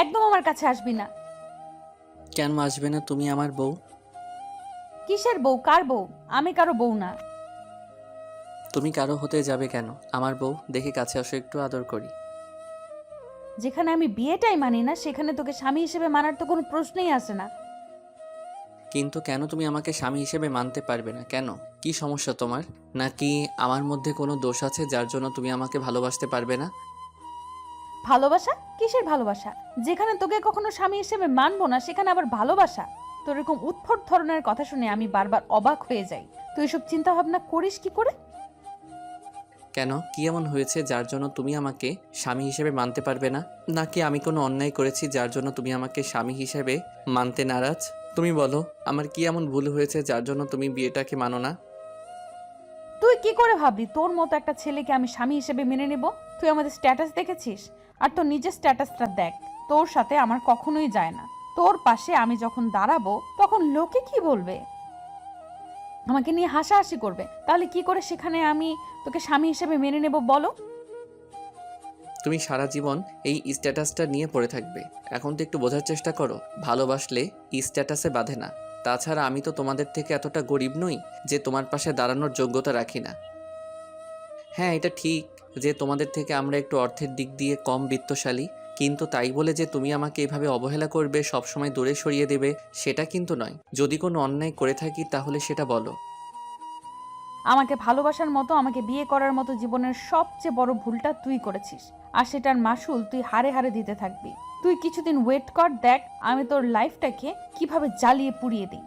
একদম আমার কাছে আসবি না। কেন আসবে না? তুমি আমার বউ। কিসের বউ? কার বউ? আমি কারো বউ না। তুমি কারো হতে যাবে কেন? আমার বউ। দেখে কাছে আসো, একটু আদর করি। যেখানে আমি বিয়েটাই মানি না সেখানে তোকে স্বামী হিসেবে মানার তো কোনো প্রশ্নই আসে না। কিন্তু কেন তুমি আমাকে স্বামী হিসেবে মানতে পারবে না কেন? কি সমস্যা তোমার? নাকি আমার মধ্যে কোনো দোষ আছে যার জন্য তুমি আমাকে ভালোবাসতে পারবে না? ভালোবাসা? কিসের ভালোবাসা? যেখানে তোকে কখনো স্বামী হিসেবে মানবো না সেখানে আবার ভালোবাসা? তোর এরকম উদ্ভট ধরনের কথা শুনে আমি বারবার অবাক হয়ে যাই। তুই এসব চিন্তা ভাবনা করিস কি করে? কেন, কি এমন হয়েছে যার জন্য তুমি আমাকে স্বামী হিসেবে মানতে পারবে না? নাকি আমি কোনো অন্যায় করেছি যার জন্য তুমি আমাকে স্বামী হিসেবে মানতে নারাজ? তুমি বলো, আমার কি এমন ভুল হয়েছে যার জন্য তুমি বিয়েটাকে মানো না? তুই কি করে ভাবলি তোর মতো একটা ছেলেকে আমি স্বামী হিসেবে মেনে নেব? তুই আমাদের স্ট্যাটাস দেখেছিস? আর তোর নিজের স্ট্যাটাসটা দেখ। তোর সাথে আমার কখনোই যায় না। তোর পাশে আমি যখন দাঁড়াবো তখন লোকে কি বলবে? আমাকে নিয়ে হাসাহাসি করবে। তাহলে কি করে সেখানে আমি তোকে স্বামী হিসেবে মেনে নেব বলো? তুমি সারা জীবন এই স্ট্যাটাসটা নিয়ে পড়ে থাকবে। এখন তো একটু বোঝার চেষ্টা করো, ভালোবাসলে স্ট্যাটাসে বাঁধে না। তাছাড়া আমি তো তোমাদের থেকে এতটা গরিব নই যে তোমার পাশে দাঁড়ানোর যোগ্যতা রাখি না। হ্যাঁ, এটা ঠিক যে তোমাদের থেকে আমরা একটু অর্থের দিক দিয়ে কম বিত্তশালী, কিন্তু তাই বলে যে তুমি আমাকে এভাবে অবহেলা করবে, সবসময় দূরে সরিয়ে দেবে, সেটা কিন্তু নয়। যদি কোনো অন্যায় করে থাকি তাহলে সেটা বলো। আমাকে ভালোবাসার মতো, আমাকে বিয়ে করার মতো জীবনের সবচেয়ে বড় ভুলটা তুই করেছিস। আর সেটার মাসুল তুই হারে হারে দিতে থাকবি। তুই কিছুদিন ওয়েট কর, দেখ আমি তোর লাইফটাকে কিভাবে জ্বালিয়ে পুড়িয়ে দিই।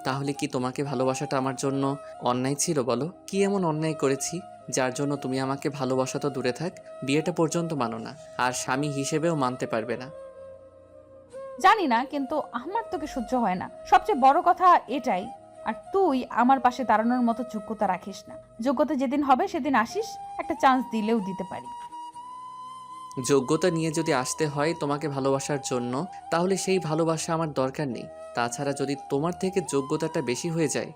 তাহলে কি তোমাকে ভালোবাসাটা আমার জন্য অন্যায় ছিল বলো? কি এমন অন্যায় করেছি যার জন্য তুমি আমাকে ভালোবাসা তো দূরে থাক, বিয়েটা পর্যন্ত মানো না, আর স্বামী হিসেবেও মানতে পারবে না? জানি না, কিন্তু আমার তোকে সহ্য হয় না, সবচেয়ে বড় কথা এটাই। আর তুই আমার পাশে দাঁড়ানোর মতো যোগ্যতা রাখিস না। যোগ্যতা যেদিন হবে সেদিন আসিস, একটা চান্স দিলেও দিতে পারি। যোগ্যতা নিয়ে যদি আসতে হয় তোমাকে ভালোবাসার জন্য, তাহলে সেই ভালোবাসা আমার দরকার নেই। তাছাড়া যদি তোমার থেকে যোগ্যতাটা বেশি হয়ে যায়,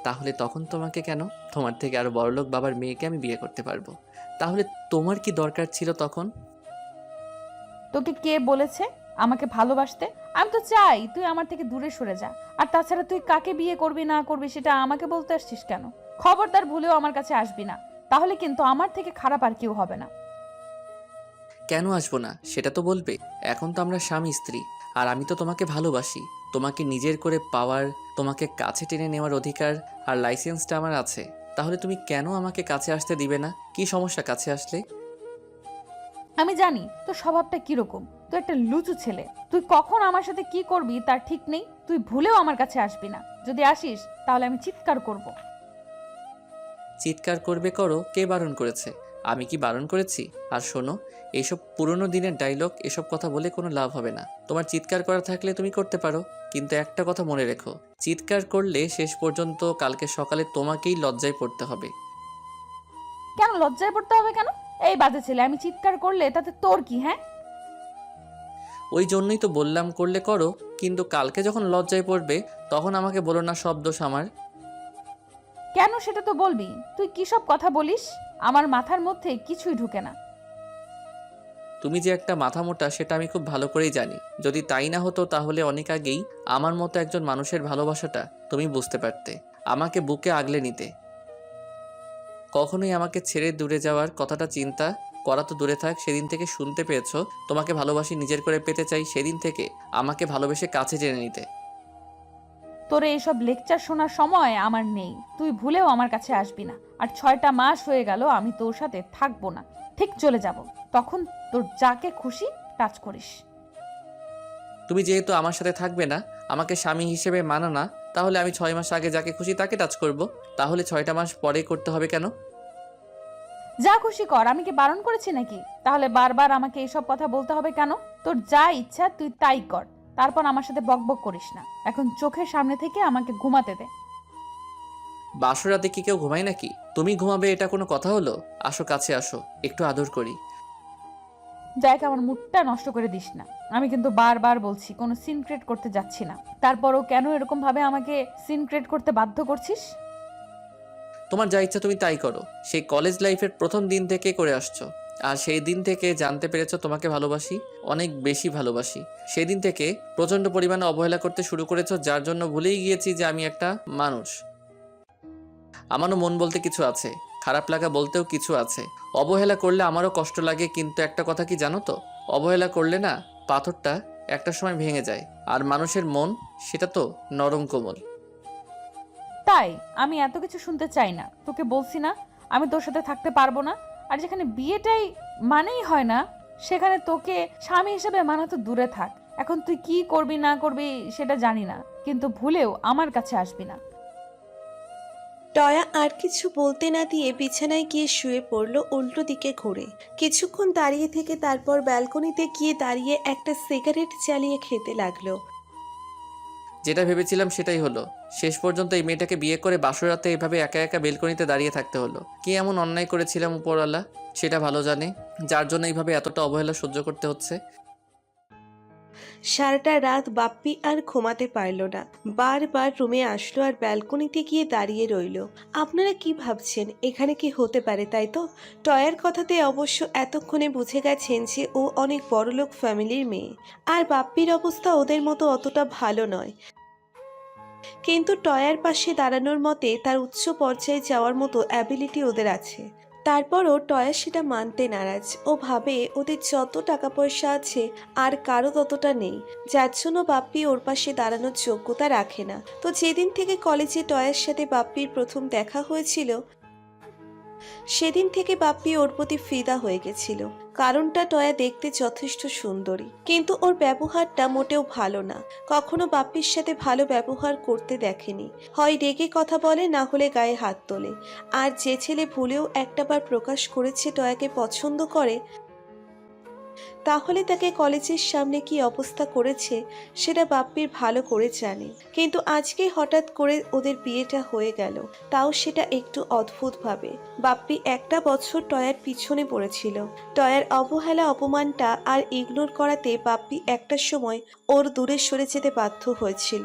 তাহলে তখন তোমাকে কেন, তোমার থেকে আরো বড়লোক বাবার মেয়েকে আমি বিয়ে করতে পারবো। তাহলে তোমার কি দরকার ছিল তখন? তোকে কে বলেছে আমাকে ভালোবাসতে? আমি তো চাই তুই আমার থেকে দূরে সরে যা। আর তাছাড়া তুই কাকে বিয়ে করবি না করবি সেটা আমাকে বলতে আসছিস কেন? খবরদার ভুলেও আমার কাছে আসবি না, তাহলে কিন্তু আমার থেকে খারাপ আর কেউ হবে না। কেন আসবো না সেটা তো বলবে। এখন তো আমরা স্বামী স্ত্রী, আর আমি তো তোমাকে ভালোবাসি। তোমাকে নিজের করে পাওয়ার, তোমাকে কাছে টেনে নেওয়ার অধিকার আর লাইসেন্সটা আমার আছে। তাহলে তুমি কেন আমাকে কাছে আসতে দিবে না? কি সমস্যা কাছে আসলে? আমি জানি তোর স্বভাবটা কিরকম। তুই একটা লুচু ছেলে। তুই কখন আমার সাথে কি করবি তার ঠিক নেই। তুই ভুলেও আমার কাছে আসবি না। যদি আসিস তাহলে আমি চিৎকার করব। চিৎকার করবে করো, কে বারণ করেছে? আমি কি বারণ করেছি? আর শোনো, এইসব পুরনো দিনের ডায়লগ, এসব কথা বলে কোনো লাভ হবে না। তোমার চিৎকার করা থাকলে তুমি করতে পারো, কিন্তু একটা কথা মনে রেখো, চিৎকার করলে শেষ পর্যন্ত কালকে সকালে তোমাকেই লজ্জায় পড়তে হবে। কেন লজ্জায় পড়তে হবে কেন? এই বাজে ছেলে, আমি চিৎকার করলে তাতে তোর কি? হ্যাঁ, ওই জন্যই তো বললাম করলে করো, কিন্তু কালকে যখন লজ্জায় পড়বে তখন আমাকে বলো না সব দোষ আমার। কেন সেটা তো বলবি। তুই কি সব কথা বলিস? আমার মাথার মধ্যে কিছুই ঢুকে না। তুমি যে একটা মাথা মোটা সেটা আমি খুব ভালো করেই জানি। যদি তাই না হতো তাহলে অনেক আগেই আমার মতো একজন মানুষের ভালোবাসাটা তুমি বুঝতে পারতে, আমাকে বুকে আগলে নিতে। কখনোই আমাকে ছেড়ে দূরে যাওয়ার কথাটা চিন্তা করা তো দূরে থাক, সেদিন থেকে শুনতে পেয়েছো তোমাকে ভালোবাসি, নিজের করে পেতে চাই, সেদিন থেকে আমাকে ভালোবেসে কাছে টেনে নিতে। তোর এইসব লেকচার শোনার সময় আমার নেই। তুই ভুলেও আমার কাছে আসবি না। আর 6টা মাস হয়ে গেল আমি তোর সাথে থাকবো না, ঠিক চলে যাব। তখন তোর যাকে খুশি টাচ করিস। তুমি যেহেতু আমার সাথে থাকবে না, আমাকে স্বামী হিসেবে মানো না, তাহলে আমি 6 মাস আগে যাকে খুশি তাকে টাচ করব। তাহলে 6টা মাস পরে করতে হবে কেন? যা খুশি কর, আমি কি বারণ করেছি নাকি? তাহলে বারবার আমাকে এইসব কথা বলতে হবে কেন? তোর যা ইচ্ছা তুই তাই কর। তারপর আমার সাথে বকবক করিস না। এখন চোখের সামনে থেকে আমাকে ঘুমাতে দে। বাসর রাতে কি কেউ ঘুমায় নাকি? তুমি ঘুমাবে এটা কোনো কথা হলো? আসো, কাছে আসো, একটু আদর করি। জায়গা আমার মুডটা নষ্ট করে দিস না। আমি কিন্তু বারবার বলছি কোনো সিন ক্রিয়েট করতে যাচ্ছি না। তারপরও কেন এরকম ভাবে আমাকে সিন ক্রিয়েট করতে বাধ্য করছিস? তোমার যা ইচ্ছা তুমি তাই করো, সেই কলেজ লাইফের প্রথম দিন থেকে করে আসছো। আর সেই দিন থেকে জানতে পেরেছো তোমাকে ভালোবাসি, অনেক বেশি ভালোবাসি। সেই দিন থেকে প্রচণ্ড পরিমাণে অবহেলা করতে শুরু করেছো, যার জন্য ভুলেই গিয়েছি যে আমি একটা মানুষ। আমারও মন বলতে কিছু আছে, খারাপ লাগা বলতেও কিছু আছে। অবহেলা করলে আমারও কষ্ট লাগে, কিন্তু একটা কথা কি জানো তো, অবহেলা করলে না পাথরটা একটা সময় ভেঙে যায়, আর মানুষের মন সেটা তো নরম কোমল। তাই আমি এত কিছু শুনতে চাই না, তোকে বলছি না আমি তোর সাথে থাকতে পারবো না। আর যেখানে বিয়েটাই মানেই হয় না, সেখানে তোকে স্বামী হিসেবে মানা তো দূরে থাক। এখন তুই কি করবি না করবি সেটা জানি না, কিন্তু ভুলেও আমার কাছে আসবি না। টয়া আর কিছু বলতে না দিয়ে বিছানায় গিয়ে শুয়ে পড়ল উল্টো দিকে ঘুরে। কিছুক্ষণ দাঁড়িয়ে থেকে তারপর ব্যালকনিতে গিয়ে দাঁড়িয়ে একটা সিগারেট জ্বালিয়ে খেতে লাগলো। যেটা ভেবেছিলাম সেটাই হলো। শেষ পর্যন্ত এই মেয়েটাকে বিয়ে করে বাসরাতে এভাবে একা একা বেলকনিতে দাঁড়িয়ে থাকতে হলো। কি এমন অন্যায় করেছিলাম উপরওয়ালা সেটা ভালো জানে, যার জন্য এইভাবে এতটা অবহেলা সহ্য করতে হচ্ছে। সারাটা রাত বাপ্পি আর ঘুমাতে পারল না। বারবার রুমে আসলো আর ব্যালকনিতে গিয়ে দাঁড়িয়ে রইল। আপনারা কি ভাবছেন এখানে কি হতে পারে, তাই তো? টয়ার কথাতে অবশ্য এতক্ষণে বুঝে গেছেন যে ও অনেক বড়লোক ফ্যামিলির মেয়ে, আর বাপ্পির অবস্থা ওদের মতো অতটা ভালো নয়। কিন্তু টয়ার পাশে দাঁড়ানোর মতে তার উচ্চ পর্যায়ে যাওয়ার মতো অ্যাবিলিটি ওদের আছে। তারপরও টয়া সেটা মানতে নারাজ। ও ভাবে ওদের যত টাকা পয়সা আছে আর কারো ততটা নেই, যার জন্য বাপ্পি ওর পাশে দাঁড়ানোর যোগ্যতা রাখে না। তো যেদিন থেকে কলেজে টয়ার সাথে বাপ্পির প্রথম দেখা হয়েছিল, সেদিন থেকে বাপ্পি ওর প্রতি ফিদা হয়ে গেছিল। কারণটা টয়া দেখতে যথেষ্ট সুন্দরী, কিন্তু ওর ব্যবহারটা মোটেও ভালো না। কখনো বাপ্পির সাথে ভালো ব্যবহার করতে দেখেনি। হয় রেগে কথা বলে, না হলে গায়ে হাত তোলে। আর যে ছেলে ভুলেও একটাবার প্রকাশ করেছে টয়াকে পছন্দ করে, তাহলে তাকে কলেজের সামনে কি অবস্থা করেছে সেটা বাপ্পির ভালো করে জানে। কিন্তু আজকে হঠাৎ করে ওদের বিয়েটা হয়ে গেল, তাও সেটা একটু অদ্ভুতভাবে। বাপ্পি একটা বছর টয়ার পিছনে পড়েছিল। টয়ার অবহেলা অপমানটা আর ইগনোর করাতে বাপ্পি একটা সময় ওর দূরে সরে যেতে বাধ্য হয়েছিল।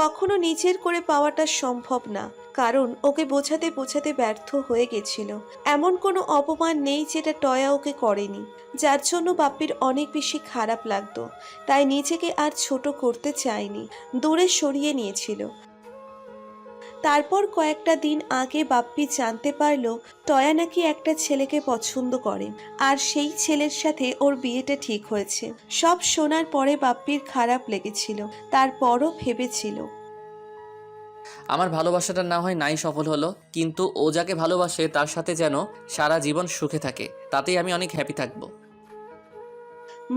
কখনো নিজের করে পাওয়াটা সম্ভব না, কারণ ওকে বোঝাতে বোঝাতে ব্যর্থ হয়ে গেছিল। এমন কোনো অপমান নেই যেটা টয়া ওকে করেনি, যার জন্য বাপ্পির অনেক বেশি খারাপ লাগতো। তাই নিজেকে আর ছোট করতে চায়নি, দূরে সরিয়ে নিয়েছিল। তারপর কয়েকটা দিন আগে বাপ্পি জানতে পারলো টয়া নাকি একটা ছেলেকে পছন্দ করে, আর সেই ছেলের সাথে ওর বিয়েটা ঠিক হয়েছে। সব শোনার পরে বাপ্পির খারাপ লেগেছিল, তারপরও ভেবেছিল আমার ভালোবাসাটা না হয় নাই সফল হলো, কিন্তু ও যাকে ভালোবাসে তার সাথে যেন সারা জীবন সুখে থাকে, তাতেই আমি অনেক হ্যাপি থাকবো।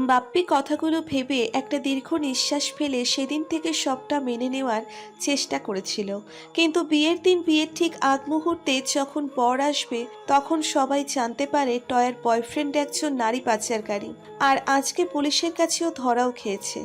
বাপ্পি কথাগুলো ভেবে একটা দীর্ঘ নিঃশ্বাস ফেলে সেদিন থেকে সবটা মেনে নেওয়ার চেষ্টা করেছিল। কিন্তু বিয়ের দিন, বিয়ের ঠিক আগ মুহূর্তে যখন বর আসবে, তখন সবাই জানতে পারে টয়ার বয়ফ্রেন্ড একজন নারী পাচারকারী, আর আজকে পুলিশের কাছেও ধরাও খেয়েছে।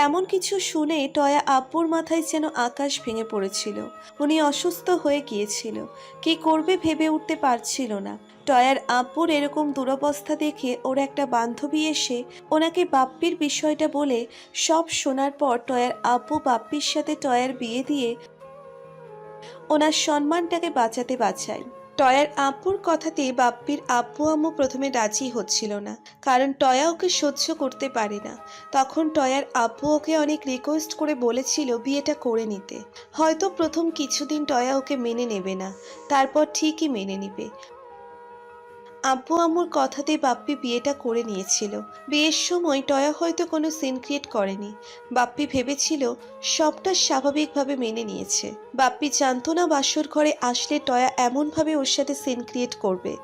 এমন কিছু শুনে টয়া আব্বুর মাথায় যেন আকাশ ভেঙে পড়েছিল। উনি অসুস্থ হয়ে গিয়েছিল, কি করবে ভেবে উঠতে পারছিল না। টয়ার আব্বুর এরকম দুরবস্থা দেখে ওর একটা বান্ধবী এসে ওনাকে বাপ্পির বিষয়টা বলে সব শোনার পর টয়ার আব্বু বাপ্পির সাথে টয়ার বিয়ে দিয়ে ওনার সম্মানটাকে বাঁচায়। টয়ার আব্বুর কথাতে বাপ্পির আব্বু আম্মু প্রথমে রাজি হচ্ছিল না, কারণ টয়া ওকে সহ্য করতে পারে না। তখন টয়ার আব্বু ওকে অনেক রিকোয়েস্ট করে বলেছিল বিয়েটা করে নিতে। হয়তো প্রথম কিছুদিন টয়া ওকে মেনে নেবে না, তারপর ঠিকই মেনে নিবে। আব্বু আম্মুর কথাতে বাপ্পি বিয়েটা করে নিয়েছিল। বিয়ের সময় টয়া হয়তো কোনো সিন ক্রিয়েট করেনি। বাপ্পি ভেবেছিল সবটা স্বাভাবিকভাবে মেনে নিয়েছে। বাপ্পি জানতো না বাসর ঘরে আসলে টয়া এমনভাবে ওর সাথে সিন ক্রিয়েট করবে।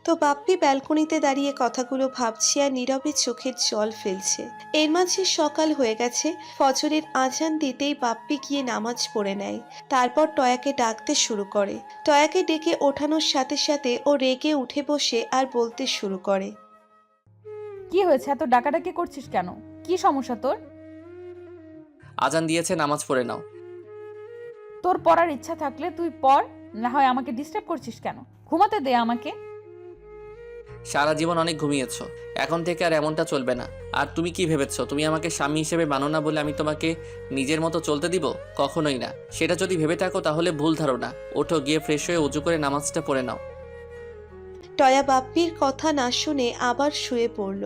তো বাপ্পি ব্যালকনিতে দাঁড়িয়ে কথাগুলো ভাবছে আর নীরবে চোখের জল ফেলছে। এর মাঝে সকাল হয়ে গেছে। ফজরের আজান দিতেই বাপ্পি গিয়ে নামাজ পড়ে নেয়। তারপর টয়াকে ডাকতে শুরু করে। টয়াকে ডেকে ওঠানোর সাথে সাথে ও রেগে উঠে বসে আর বলতে শুরু করে, কি হয়েছে, এত ডাকাডাকি করছিস কেন? কি সমস্যা তোর? আজান দিয়েছে, নামাজ পড়ে নাও। তোর পড়ার ইচ্ছা থাকলে তুই পড়, না হয় আমাকে ডিস্টার্ব করছিস কেন? ঘুমাতে দে আমাকে। সারা জীবন অনেক ঘুমিয়েছো, এখন থেকে আর এমনটা চলবে না। আর তুমি কি ভেবেছো তুমি আমাকে স্বামী হিসেবে মানো না বলে আমি তোমাকে নিজের মতো চলতে দিব? কখনোই না। সেটা যদি ভেবে থাকো তাহলে ভুল ধারণা। ওঠো, গিয়ে ফ্রেশ হয়ে উজু করে নামাজটা পড়ে নাও। টয়া বাপ্পির কথা না শুনে আবার শুয়ে পড়ল।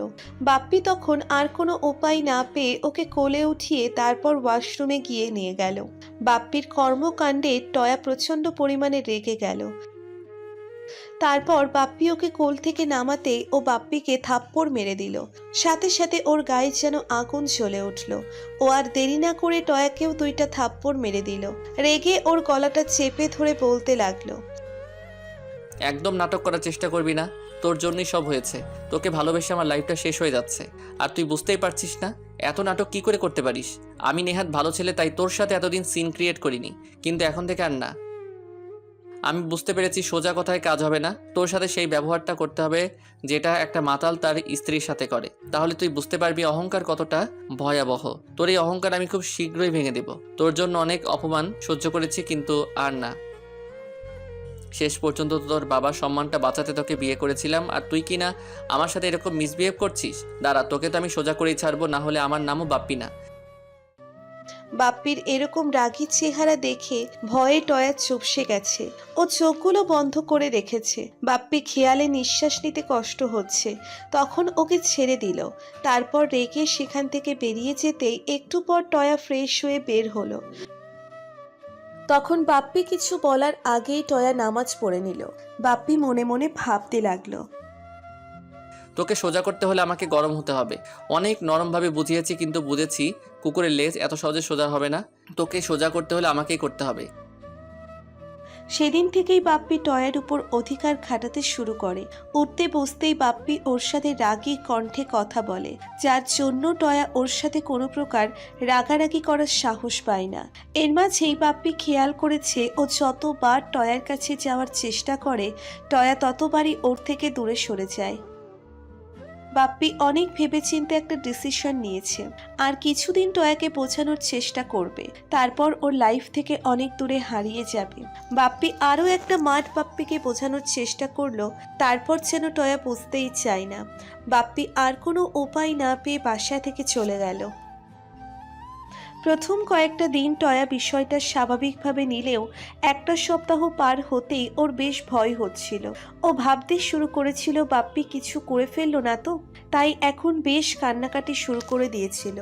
বাপ্পি তখন আর কোনো উপায় না পেয়ে ওকে কোলে উঠিয়ে তারপর ওয়াশরুমে গিয়ে নিয়ে গেল। বাপ্পির কর্মকাণ্ডে টয়া প্রচণ্ড পরিমাণে রেগে গেল। তারপর বাপ্পি ওকে কোল থেকে নামাতে ও বাপ্পিকে থাপ্পড় মেরে দিল। সাথে সাথে ওর গায়ে যেন আগুন জ্বলে উঠল। ও আর দেরি না করে টয়াকেও 2টা থাপ্পড় মেরে দিল। রেগে ওর গলাটা চেপে ধরে বলতে লাগলো, একদম নাটক করার চেষ্টা করবি না। তোর জন্যই সব হয়েছে। তোকে ভালোবেসে আমার লাইফটা শেষ হয়ে যাচ্ছে, আর তুই বুঝতেই পারছিস না? এত নাটক কি করে করতে পারিস? আমি নেহাত ভালো ছেলে, তাই তোর সাথে এতদিন সিন ক্রিয়েট করিনি, কিন্তু এখন থেকে আর না। আমি বুঝতে পেরেছি সোজা কথায় কাজ হবে না, তোর সাথে সেই ব্যবহারটা করতে হবে যেটা একটা মাতাল তার স্ত্রীর সাথে করে। তাহলে তুই বুঝতে পারবি অহংকার কতটা ভয়াবহ। তোর এই অহংকার আমি খুব শীঘ্রই ভেঙে দেব। তোর জন্য অনেক অপমান সহ্য করেছি, কিন্তু আর না। শেষ পর্যন্ত তোর বাবার সম্মানটা বাঁচাতে তোকে বিয়ে করেছিলাম, আর তুই কি না আমার সাথে এরকম মিসবিহেভ করছিস? দাঁড়া, তোকে তো আমি সোজা করেই ছাড়বো, না হলে আমার নামও বাপ্পি না। বাপ্পির এরকম রাগী চেহারা দেখে ভয়ে টয়া চুপসে গেছে। ও চোখগুলো বন্ধ করে রেখেছে। বাপ্পি খেয়ালে নিঃশ্বাস নিতে কষ্ট হচ্ছে। তখন ওকে ছেড়ে দিল। তারপর রেগে সেখান থেকে বেরিয়ে যেতেই একটু পর টয়া ফ্রেশ হয়ে বের হলো। তখন বাপ্পি কিছু বলার আগেই টয়া নামাজ পড়ে নিল। বাপ্পি মনে মনে ভাবতে লাগলো, তোকে সোজা করতে হলে আমাকে গরম হতে হবে। অনেক নরমভাবে বুঝিয়েছি, কিন্তু বুঝেছি কুকুরের লেজ এত সহজে সোজা হবে না। তোকে সোজা করতে হলে আমাকেই করতে হবে। সেদিন থেকেই বাপ্পি টয়ার উপর অধিকার খাটাতে শুরু করে। উঠতে বসতেই বাপ্পি ওর সাথে রাগী কণ্ঠে কথা বলে, যার জন্য টয়া ওর সাথে কোনো প্রকার রাগারাগি করার সাহস পায় না। এর মাঝেই বাপ্পি খেয়াল করেছে ও যতবার টয়ার কাছে যাওয়ার চেষ্টা করে টয়া ততবারই ওর থেকে দূরে সরে যায়। বাপ্পি অনেক ভেবেচিন্তে একটা ডিসিশন নিয়েছে। আর কিছুদিন টয়াকে বোঝানোর চেষ্টা করবে, তারপর ওর লাইফ থেকে অনেক দূরে হারিয়ে যাবে। বাপ্পি আরও একটা মাঠ বাপ্পিকে বোঝানোর চেষ্টা করলো, তারপর যেন টয়া বুঝতেই চায় না। বাপ্পি আর কোনো উপায় না পেয়ে বাসা থেকে চলে গেল। প্রথম কয়েকটা দিন টয়া বিষয়টা স্বাভাবিকভাবে নিলেও একটা সপ্তাহ পার হতেই ওর বেশ ভয় হচ্ছিল। ও ভাবতে শুরু করেছিল বাপ্পি কিছু করে ফেললো না তো, তাই এখন বেশ কান্নাকাটি শুরু করে দিয়েছিল।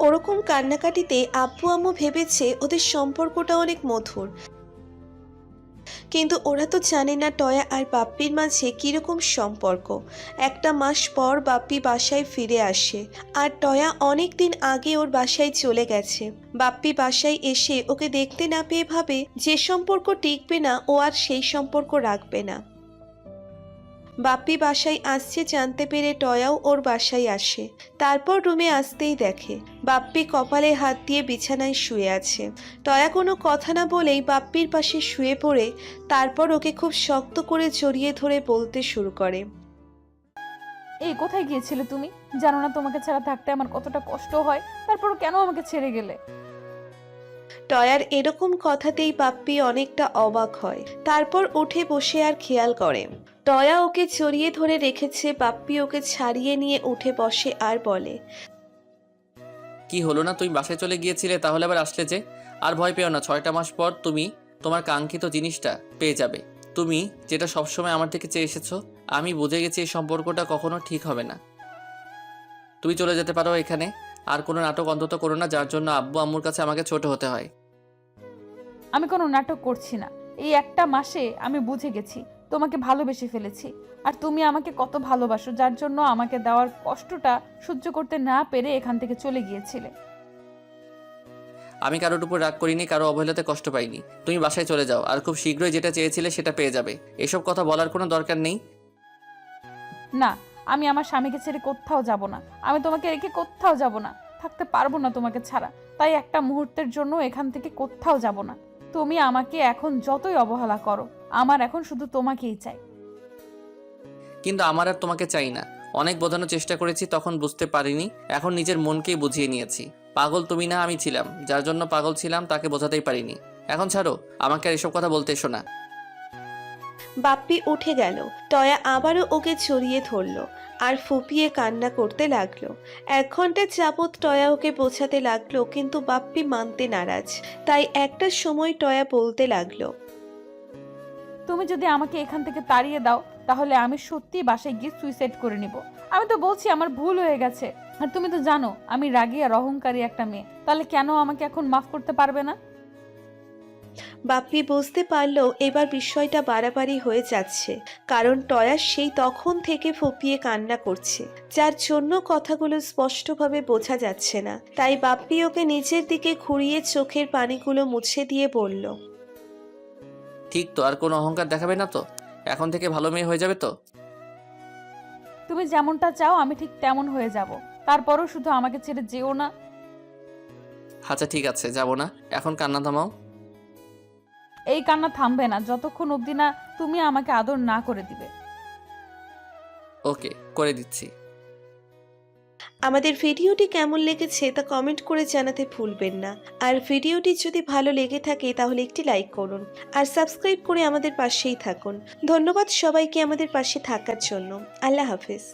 ওরকম কান্নাকাটিতে আব্বু আম্মু ভেবেছে ওদের সম্পর্কটা অনেক মধুর, কিন্তু ওরা তো জানে না টয়া আর বাপ্পির মাঝে কিরকম সম্পর্ক। একটা মাস পর বাপ্পি বাসায় ফিরে আসে, আর টয়া অনেক দিন আগে ওর বাসায় চলে গেছে। বাপ্পি বাসায় এসে ওকে দেখতে না পেয়ে ভাবে যে সম্পর্ক টিকবে না ও আর সেই সম্পর্ক রাখবে না। বাপ্পি বাসায় আসছে জানতে পেরে টয়াও ওর বাসায় আসে। তারপর রুমে আসতেই দেখে বাপ্পি কপালে হাত দিয়ে বিছানায় শুয়ে আছে। টয়া কোনো কথা না বলেই বাপ্পির পাশে শুয়ে পড়ে তারপর ওকে খুব শক্ত করে জড়িয়ে ধরে বলতে শুরু করে, এই কোথায় গিয়েছিলে তুমি? জানো না তোমাকে ছাড়া থাকতে আমার কতটা কষ্ট হয়? তারপর কেন আমাকে ছেড়ে গেলে? টয়ার এরকম কথাতেই বাপ্পি অনেকটা অবাক হয়। তারপর উঠে বসে আর খেয়াল করে টয়া ওকে জড়িয়ে ধরে রেখেছে। বাপ্পি ওকে ছাড়িয়ে নিয়ে উঠে বসে আর বলে, কি হলো না, তুমি বাসায় চলে গিয়েছিলে, তাহলে আবার আসলে যে? আর ভয় পেও না, 6টা মাস পর তুমি তোমার কাঙ্ক্ষিত জিনিসটা পেয়ে যাবে। তুমি যেটা সবসময় আমার থেকে চেয়ে এসেছো। আমি বুঝে গেছি এই সম্পর্কটা কখনো ঠিক হবে না। তুমি চলে যেতে পারো এখানে। আর কোনো নাটক অন্তত করো না যার জন্য আব্বু আম্মুর কাছে আমাকে ছোট হতে হয়। আমি কোনো নাটক করছি না। এই একটা মাসে আমি বুঝে গেছি তোমাকে ভালোবেসে ফেলেছি, আর তুমি আমাকে কত ভালোবাসো, যার জন্য আমাকে দেওয়ার কষ্টটা সহ্য করতে না পেরে এখান থেকে চলে গিয়েছিলে। আমি কারোর উপর রাগ করিনি, কারো অবহেলাতে কষ্ট পাইনি। তুমি বাসায় চলে যাও, আর খুব শীঘ্রই যেটা চেয়েছিলে সেটা পেয়ে যাবে। এসব কথা বলার কোনো দরকার নেই। না, আমি আমার স্বামীকে ছেড়ে কোথাও যাব না। আমি তোমাকে রেখে কোথাও যাব না, থাকতে পারবো না তোমাকে ছাড়া। তাই একটা মুহূর্তের জন্য এখান থেকে কোথাও যাব না। তুমি আমাকে এখন যতই অবহেলা করো, আমার এখন শুধু তোমাকেই চাই। কিন্তু আমার আর তোমাকে চাই না। অনেক বোঝানোর চেষ্টা করেছি, তখন বুঝতে পারিনি। এখন নিজের মনকেই বুঝিয়ে নিয়েছি। পাগল তুমি না, আমি ছিলাম। যার জন্য পাগল ছিলাম তাকে বোঝাতেই পারিনি। এখন ছাড়ো, আমাকে আর এসব কথা বলতে এসো না। বাপ্পি উঠে গেল। টয়া আবারও ওকে জড়িয়ে ধরলো আর ফুপিয়ে কান্না করতে লাগলো। 1 ঘন্টা যাবৎ টয়া ওকে বোঝাতে লাগলো, কিন্তু বাপ্পি মানতে নারাজ। তাই একটা সময় টয়া বলতে লাগলো, তুমি যদি আমাকে এখান থেকে তাড়িয়ে দাও তাহলে আমি সত্যি বাসায় গিয়ে সুইসাইড করে নিব। আমি তো বলছি আমার ভুল হয়ে গেছে, আর তুমি তো জানো আমি রাগী আর অহংকারী একটা মেয়ে, তাহলে কেন আমাকে এখন মাফ করতে পারবে না? বাপ্পি বুঝতে পারলো এবার বিষয়টা বাড়াবাড়ি হয়ে যাচ্ছে, কারণ টয়া সেই তখন থেকে ফুপিয়ে কান্না করছে, যার জন্য কথাগুলো স্পষ্টভাবে বোঝা যাচ্ছে না। তাই বাপ্পি ওকে নিচের দিকে ঘুরিয়ে চোখের পানিগুলো মুছে দিয়ে বলল, ঠিক তো, আর কোনো অহংকার দেখাবে না তো? এখন থেকে ভালো মেয়ে হয়ে যাবে তো? তুমি যেমনটা চাও আমি ঠিক তেমন হয়ে যাব, তারপরও শুধু আমাকে ছেড়ে যেও না। আচ্ছা ঠিক আছে, যাব না। এখন কান্না থামাও। এই কান্না থামবে না যতক্ষণ অবধি না তুমি আমাকে আদর না করে দিবে। ওকে, করে দিচ্ছি। আমাদের ভিডিওটি কেমন লেগেছে তা কমেন্ট করে জানাতে ভুলবেন না। আর ভিডিওটি যদি ভালো লেগে থাকে তাহলে একটি লাইক করুন আর সাবস্ক্রাইব করে আমাদের পাশেই থাকুন। ধন্যবাদ সবাইকে আমাদের পাশে থাকার জন্য। আল্লাহ হাফেজ।